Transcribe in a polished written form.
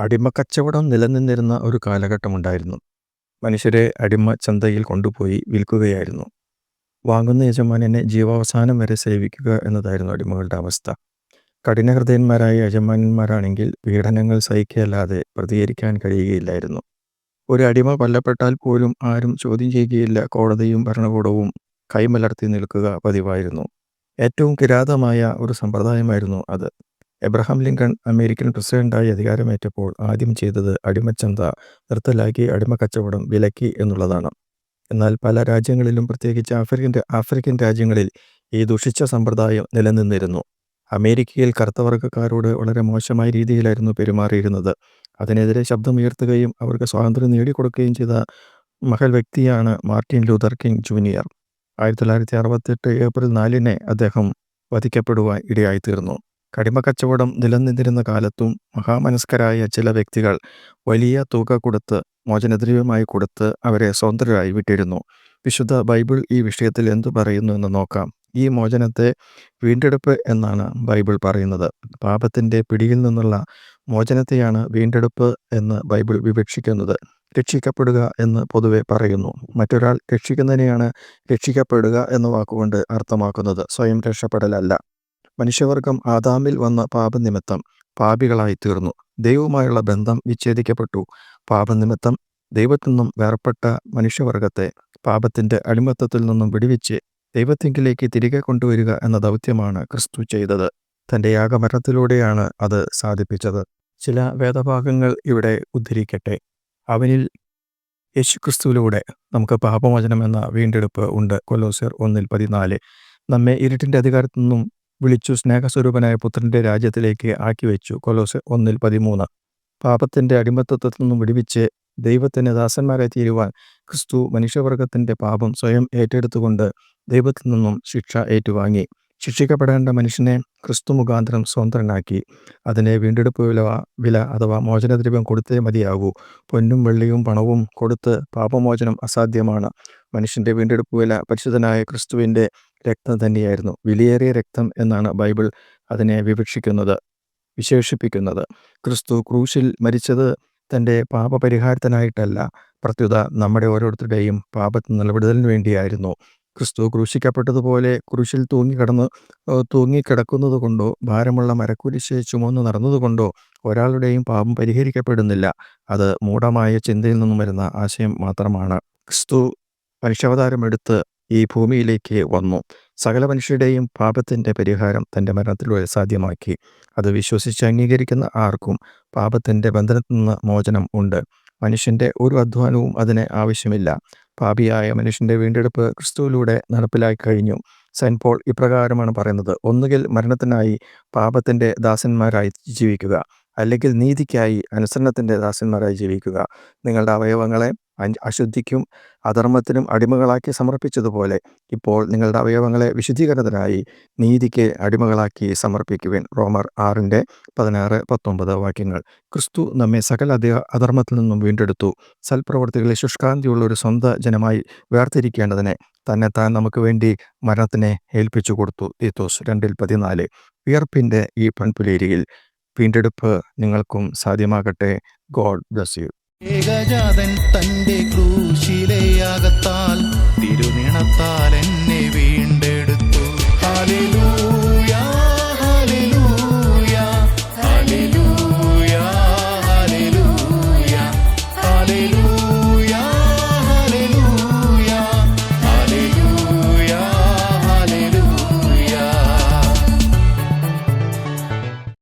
അടിമക്കച്ചവടം നിലനിന്നിരുന്ന ഒരു കാലഘട്ടമുണ്ടായിരുന്നു. മനുഷ്യരെ അടിമച്ചന്തയിൽ കൊണ്ടുപോയി വിൽക്കുകയായിരുന്നു. വാങ്ങുന്ന യജമാനനെ ജീവാവസാനം വരെ സേവിക്കുക എന്നതായിരുന്നു അടിമകളുടെ അവസ്ഥ. കഠിനഹൃദയന്മാരായ യജമാനന്മാരാണെങ്കിൽ പീഡനങ്ങൾ സഹിക്കല്ലാതെ പ്രതികരിക്കാൻ കഴിയുകയില്ലായിരുന്നു. ഒരു അടിമ കൊല്ലപ്പെട്ടാൽ പോലും ആരും ചോദ്യം ചെയ്യുകയില്ല. കോടതിയും ഭരണകൂടവും കൈമലർത്തി നിൽക്കുക പതിവായിരുന്നു. ഏറ്റവും കിരാതമായ ഒരു സമ്പ്രദായമായിരുന്നു അത്. എബ്രഹാം ലിങ്കൺ അമേരിക്കൻ പ്രസിഡന്റായി അധികാരമേറ്റപ്പോൾ ആദ്യം ചെയ്തത് അടിമച്ചന്ത നിർത്തലാക്കി അടിമക്കച്ചവടം വിലക്കി എന്നുള്ളതാണ്. എന്നാൽ പല രാജ്യങ്ങളിലും, പ്രത്യേകിച്ച് ആഫ്രിക്കൻ രാജ്യങ്ങളിൽ ഈ ദുഷിച്ച സമ്പ്രദായം നിലനിന്നിരുന്നു. അമേരിക്കയിൽ കറുത്തവർഗക്കാരോട് വളരെ മോശമായ രീതിയിലായിരുന്നു പെരുമാറിയിരുന്നത്. അതിനെതിരെ ശബ്ദമുയർത്തുകയും അവർക്ക് സ്വാതന്ത്ര്യം നേടിക്കൊടുക്കുകയും ചെയ്ത മഹൽ വ്യക്തിയാണ് Martin Luther king junior. 1968 April 4 അദ്ദേഹം വധിക്കപ്പെടുവാൻ ഇടയായിത്തീർന്നു. കടിമക്കച്ചവടം നിലനിന്നിരുന്ന കാലത്തും മഹാമനസ്കരായ ചില വ്യക്തികൾ വലിയ തുക കൊടുത്ത്, മോചനദ്രവ്യമായി കൊടുത്ത് അവരെ സ്വതന്ത്രരായി വിട്ടിരുന്നു. വിശുദ്ധ ബൈബിൾ ഈ വിഷയത്തിൽ എന്തു പറയുന്നു എന്ന് നോക്കാം. ഈ മോചനത്തെ വീണ്ടെടുപ്പ് എന്നാണ് ബൈബിൾ പറയുന്നത്. പാപത്തിൻ്റെ പിടിയിൽ നിന്നുള്ള മോചനത്തെയാണ് വീണ്ടെടുപ്പ് എന്ന് ബൈബിൾ വിവക്ഷിക്കുന്നത്. രക്ഷിക്കപ്പെടുക എന്ന് പൊതുവെ പറയുന്നു. മറ്റൊരാൾ രക്ഷിക്കുന്നതിനെയാണ് രക്ഷിക്കപ്പെടുക എന്ന വാക്കുകൊണ്ട് അർത്ഥമാക്കുന്നത്. സ്വയം രക്ഷപ്പെടലല്ല. മനുഷ്യവർഗം ആദാമിൽ വന്ന പാപനിമിത്തം പാപികളായി തീർന്നു. ദൈവവുമായുള്ള ബന്ധം വിച്ഛേദിക്കപ്പെട്ടു. പാപനിമിത്തം ദൈവത്തിൽ നിന്നും വേർപെട്ട മനുഷ്യവർഗത്തെ പാപത്തിൻ്റെ അടിമത്തത്തിൽ നിന്നും വിടുവിച്ച് ദൈവത്തിങ്കിലേക്ക് തിരികെ കൊണ്ടുവരിക എന്ന ദൗത്യമാണ് ക്രിസ്തു ചെയ്തത്. തൻ്റെ യാഗമരണത്തിലൂടെയാണ് അത് സാധിപ്പിച്ചത്. ചില വേദഭാഗങ്ങൾ ഇവിടെ ഉദ്ധരിക്കട്ടെ. അവനിൽ യേശുക്രിസ്തുവിലൂടെ നമുക്ക് പാപമോചനം എന്ന വീണ്ടെടുപ്പ് ഉണ്ട്. കൊലോസ്യർ 1:14. നമ്മെ ഇരുട്ടിൻ്റെ അധികാരത്തിൽ നിന്നും വിളിച്ചു സ്നേഹസ്വരൂപനായ പുത്രൻ്റെ രാജ്യത്തിലേക്ക് ആക്കിവെച്ചു. കൊലോസ്യർ 1:13. പാപത്തിൻ്റെ അടിമത്തത്തിൽ നിന്നും വിടുവിച്ച് ദൈവത്തിന് ദാസന്മാരായി തീരുവാൻ ക്രിസ്തു മനുഷ്യവർഗത്തിൻ്റെ പാപം സ്വയം ഏറ്റെടുത്തുകൊണ്ട് ദൈവത്തിൽ നിന്നും ശിക്ഷ ഏറ്റുവാങ്ങി. ശിക്ഷിക്കപ്പെടേണ്ട മനുഷ്യനെ ക്രിസ്തു മുഖാന്തരം സ്വതന്ത്രനാക്കി. അതിനെ വീണ്ടെടുപ്പ് വില അഥവാ മോചനദ്രവ്യം കൊടുത്തേ മതിയാകൂ. പൊന്നും വെള്ളിയും പണവും കൊടുത്ത് പാപമോചനം അസാധ്യമാണ്. മനുഷ്യൻ്റെ വീണ്ടെടുപ്പ് വില പരിശുദ്ധനായ ക്രിസ്തുവിൻ്റെ രക്തം തന്നെയായിരുന്നു. വിലയേറിയ രക്തം എന്നാണ് ബൈബിൾ അതിനെ വിശേഷിപ്പിക്കുന്നത്. ക്രിസ്തു ക്രൂശിൽ മരിച്ചത് തൻ്റെ പാപപരിഹാരത്തിനായിട്ടല്ല, പ്രത്യുത നമ്മുടെ ഓരോരുത്തരുടെയും പാപത്തിൽ നിന്ന് വിടുതലിന് വേണ്ടിയായിരുന്നു. ക്രിസ്തു ക്രൂശിക്കപ്പെട്ടതുപോലെ ക്രൂശിൽ തൂങ്ങിക്കിടക്കുന്നത് കൊണ്ടോ ഭാരമുള്ള മരക്കുരിശ് ചുമന്ന് നടന്നതുകൊണ്ടോ ഒരാളുടെയും പാപം പരിഹരിക്കപ്പെടുന്നില്ല. അത് മൂഢമായ ചിന്തയിൽ നിന്നും വരുന്ന ആശയം മാത്രമാണ്. ക്രിസ്തു മനുഷ്യാവതാരമെടുത്ത് ഈ ഭൂമിയിലേക്ക് വന്നു. സകല മനുഷ്യരുടെയും പാപത്തിൻ്റെ പരിഹാരം തൻ്റെ മരണത്തിലൂടെ സാധ്യമാക്കി. അത് വിശ്വസിച്ച് അംഗീകരിക്കുന്ന ആർക്കും പാപത്തിൻ്റെ ബന്ധനത്തിൽ നിന്ന് മോചനം ഉണ്ട്. മനുഷ്യൻ്റെ ഒരു അധ്വാനവും അതിന് ആവശ്യമില്ല. പാപിയായ മനുഷ്യൻ്റെ വീണ്ടെടുപ്പ് ക്രിസ്തുവിലൂടെ നടപ്പിലാക്കി കഴിഞ്ഞു. സെന്റ് പോൾ ഇപ്രകാരമാണ് പറയുന്നത്: ഒന്നുകിൽ മരണത്തിനായി പാപത്തിൻ്റെ ദാസന്മാരായി ജീവിക്കുക, അല്ലെങ്കിൽ നീതിക്കായി അനുസരണത്തിൻ്റെ ദാസന്മാരായി ജീവിക്കുക. നിങ്ങളുടെ അവയവങ്ങളെ അശുദ്ധിക്കും അധർമ്മത്തിനും അടിമകളാക്കി സമർപ്പിച്ചതുപോലെ ഇപ്പോൾ നിങ്ങളുടെ അവയവങ്ങളെ വിശുദ്ധീകരണത്തിനായി നീതിക്ക് അടിമകളാക്കി സമർപ്പിക്കുവിൻ. റോമർ 6:16-19 വാക്യങ്ങൾ. ക്രിസ്തു നമ്മെ സകല അധർമ്മത്തിൽ നിന്നും വീണ്ടെടുത്തു. സൽപ്രവർത്തികളിൽ ശുഷ്കാന്തിയുള്ള ഒരു സ്വന്തം ജനമായി വേർതിരിക്കേണ്ടതിനെ തന്നെത്താൻ നമുക്ക് വേണ്ടി മരണത്തിനെ ഏൽപ്പിച്ചു കൊടുത്തു. തീത്തോസ് 2:14. വിയർപ്പിൻ്റെ ഈ പൺപുലേരിയിൽ വീണ്ടെടുപ്പ് നിങ്ങൾക്കും സാധ്യമാകട്ടെ. God bless you. ഏകജാതൻ തന്റെ ക്രൂശിലെ യാഗത്താൽ